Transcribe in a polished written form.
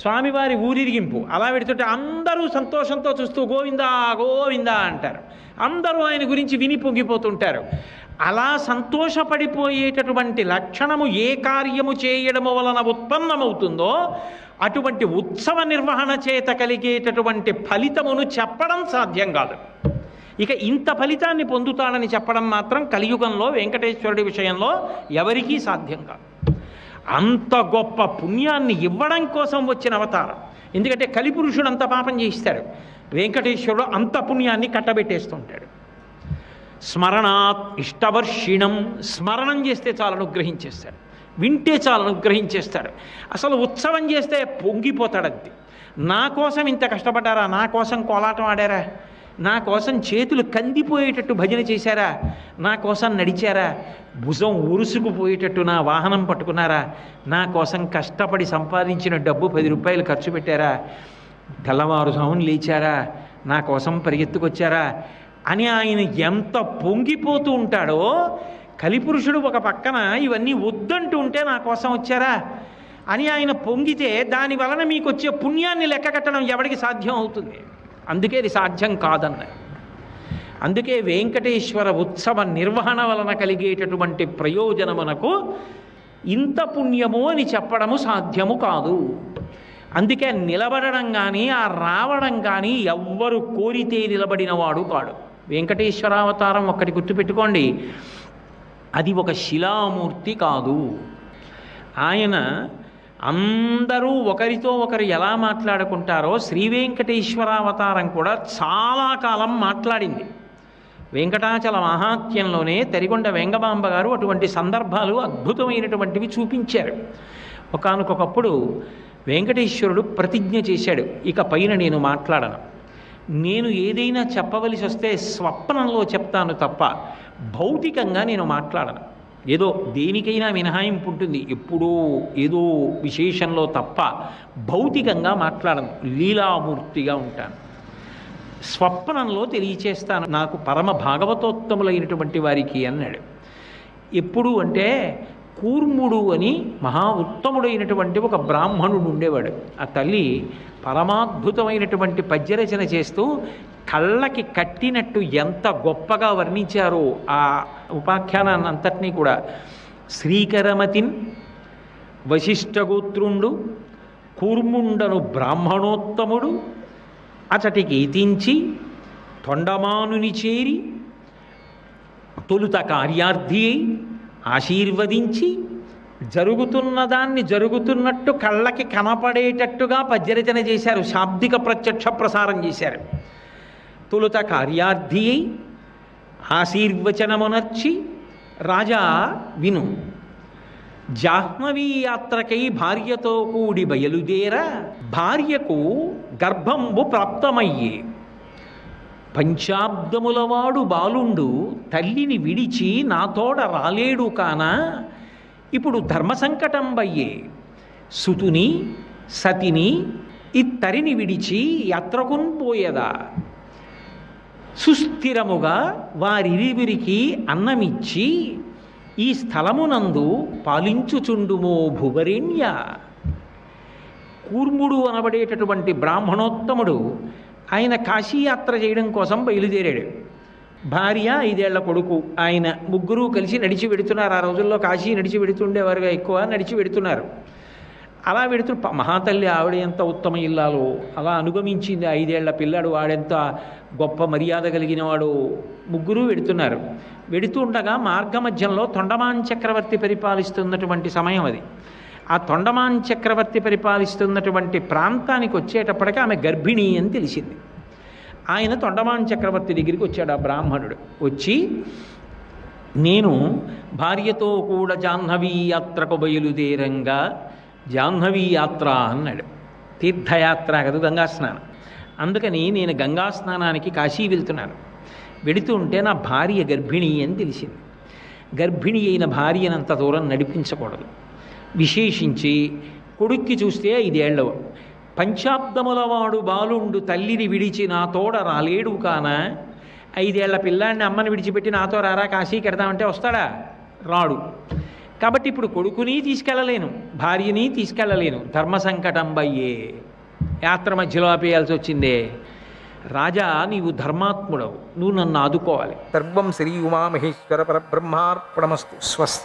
స్వామివారి ఊరిరిగింపు అలా పెడుతుంటే అందరూ సంతోషంతో చూస్తూ గోవిందా గోవిందా అంటారు. అందరూ ఆయన గురించి విని పొంగిపోతుంటారు. అలా సంతోషపడిపోయేటటువంటి లక్షణము ఏ కార్యము చేయడము వలన ఉత్పన్నమవుతుందో అటువంటి ఉత్సవ నిర్వహణ చేత కలిగేటటువంటి ఫలితమును చెప్పడం సాధ్యం కాదు. ఇక ఇంత ఫలితాన్ని పొందుతాడని చెప్పడం మాత్రం కలియుగంలో వెంకటేశ్వరుడి విషయంలో ఎవరికీ సాధ్యం కాదు. అంత గొప్ప పుణ్యాన్ని ఇవ్వడం కోసం వచ్చిన అవతారం. ఎందుకంటే కలిపురుషుడు అంత పాపం చేయిస్తాడు, వెంకటేశ్వరుడు అంత పుణ్యాన్ని కట్టబెట్టేస్తుంటాడు. స్మరణాత్ ఇష్టవర్షిణం, స్మరణం చేస్తే చాలు అనుగ్రహించేస్తాడు, వింటే చాలు అనుగ్రహించేస్తాడు. అసలు ఉత్సవం చేస్తే పొంగిపోతాడంతే. నా కోసం ఇంత కష్టపడ్డారా, నా కోసం కోలాటం ఆడారా, నా కోసం చేతులు కందిపోయేటట్టు భజన చేశారా, నా కోసం నడిచారా, భుజం ఉరుసుకుపోయేటట్టు నా వాహనం పట్టుకున్నారా, నా కోసం కష్టపడి సంపాదించిన డబ్బు 10 రూపాయలు ఖర్చు పెట్టారా, తెల్లవారుజామున లేచారా, నా కోసం పరిగెత్తుకొచ్చారా అని ఆయన ఎంత పొంగిపోతూ ఉంటాడో, కలిపురుషుడు ఒక పక్కన ఇవన్నీ వద్దంటూ ఉంటే నా కోసం వచ్చారా అని ఆయన పొంగితే దాని వలన మీకు వచ్చే పుణ్యాన్ని లెక్క కట్టడం ఎవరికి సాధ్యం అవుతుంది? అందుకే ఇది సాధ్యం కాదన్నారు. అందుకే వెంకటేశ్వర ఉత్సవ నిర్వహణ వలన కలిగేటటువంటి ప్రయోజనమునకు ఇంత పుణ్యము అని చెప్పడము సాధ్యము కాదు. అందుకే నిలబడడం కానీ ఆ రావడం కానీ ఎవ్వరు కోరితే నిలబడినవాడు కాడు. వెంకటేశ్వరావతారం ఒక్కటి గుర్తుపెట్టుకోండి, అది ఒక శిలామూర్తి కాదు. ఆయన అందరూ ఒకరితో ఒకరు ఎలా మాట్లాడుకుంటారో శ్రీ వెంకటేశ్వరావతారం కూడా చాలా కాలం మాట్లాడింది. వెంకటాచల మహాత్యంలోనే తరిగొండ వెంగమాంబ గారు అటువంటి సందర్భాలు అద్భుతమైనటువంటివి చూపించారు. ఒకానొకప్పుడు వెంకటేశ్వరుడు ప్రతిజ్ఞ చేశాడు, ఇక పైన నేను మాట్లాడను, నేను ఏదైనా చెప్పవలసి వస్తే స్వప్నంలో చెప్తాను తప్ప భౌతికంగా నేను మాట్లాడను. ఏదో దేనికైనా మినహాయింపు ఉంటుంది, ఎప్పుడో ఏదో విశేషంలో తప్ప భౌతికంగా మాట్లాడను, లీలామూర్తిగా ఉంటాను, స్వప్నంలో తెలియచేస్తాను నాకు పరమ భాగవతోత్తములైనటువంటి వారికి అన్నాడు. ఎప్పుడు అంటే కూర్ముడు అని మహా ఉత్తముడైనటువంటి ఒక బ్రాహ్మణుడు ఉండేవాడు. ఆ తల్లి పరమాద్భుతమైనటువంటి పద్యరచన చేస్తూ కళ్ళకి కట్టినట్టు ఎంత గొప్పగా వర్ణించారో ఆ ఉపాఖ్యానాన్ని అంతటినీ కూడా. శ్రీకరమతిన్ వశిష్ఠగోత్రుండు కూర్ముండను బ్రాహ్మణోత్తముడు అచటికి ఎతించి తొండమానుని చేరి తొలుత కార్యార్థి అయి ఆశీర్వదించి జరుగుతున్న దాన్ని జరుగుతున్నట్టు కళ్ళకి కనపడేటట్టుగా పద్యరచన చేశారు, శాబ్దిక ప్రత్యక్ష ప్రసారం చేశారు. తొలుత కార్యార్థి అయి ఆశీర్వచనమునర్చి రాజా విను, జాహ్నవీ యాత్రకై భార్యతో కూడి బయలుదేర భార్యకు గర్భంబు ప్రాప్తమయ్యే, పంచాబ్దములవాడు బాలుండు తల్లిని విడిచి నాతోడ రాలేడు కాన, ఇప్పుడు ధర్మ సంకటం బయ్యే, సుతుని సతిని ఇత్తరిని విడిచి యాత్రకున్ పోయదా, సుస్థిరముగా వారిరువురికి అన్నమిచ్చి ఈ స్థలమునందు పాలించుచుండుమో భువరేణ్య. కూర్ముడు అనబడేటటువంటి బ్రాహ్మణోత్తముడు ఆయన కాశీయాత్ర చేయడం కోసం బయలుదేరాడు. భార్య 5 ఏళ్ల కొడుకు, ఆయన ముగ్గురు కలిసి నడిచి వెడుతున్నారు. ఆ రోజుల్లో కాశీ నడిచి వెడుతుండేవారుగా, ఎక్కువ నడిచి వెడుతున్నారు. అలా వెడుతూ మహాతల్లి ఆవిడ ఎంత ఉత్తమ ఇల్లాలో అలా అనుగమించింది. 5 ఏళ్ల పిల్లాడు వాడెంత గొప్ప మర్యాద కలిగిన వాడు. ముగ్గురు వెడుతున్నారు. వెడుతూ ఉండగా మార్గమధ్యంలో తొండమాన్ చక్రవర్తి పరిపాలిస్తున్నటువంటి సమయం అది. ఆ తొండమాన్ చక్రవర్తి పరిపాలిస్తున్నటువంటి ప్రాంతానికి వచ్చేటప్పటికి ఆమె గర్భిణి అని తెలిసింది. ఆయన తొండమాన్ చక్రవర్తి దగ్గరికి వచ్చాడు. ఆ బ్రాహ్మణుడు వచ్చి, నేను భార్యతో కూడా జాహ్నవీ యాత్రకు బయలుదేరంగా, జాహ్నవీ యాత్ర అన్నాడు. తీర్థయాత్ర కదా, గంగా స్నానం. అందుకని నేను గంగా స్నానానికి కాశీ వెళ్తున్నాను. వెడుతూ ఉంటే నా భార్య గర్భిణి అని తెలిసింది. గర్భిణి అయిన భార్యనంత దూరం నడిపించకూడదు. విశేషించి కొడుక్కి చూస్తే 5 ఏళ్లవు. పంచాబ్దములవాడు బాలుండు తల్లిని విడిచి నా తోడ రాలేడు కాన, 5 ఏళ్ల పిల్లాడిని అమ్మని విడిచిపెట్టి నాతో రారా కాశీకి వెడదామంటే వస్తాడా? రాడు. కాబట్టి ఇప్పుడు కొడుకుని తీసుకెళ్ళలేను, భార్యని తీసుకెళ్ళలేను, ధర్మ సంకటం బయ్యే, యాత్ర మధ్యలో ఆపేయాల్సి వచ్చిందే. రాజా, నీవు ధర్మాత్ముడవు, నువ్వు నన్ను ఆదుకోవాలి. సర్వం శ్రీ ఉమామహేశ్వర పరబ్రహ్మార్పణమస్తు. స్వస్తి.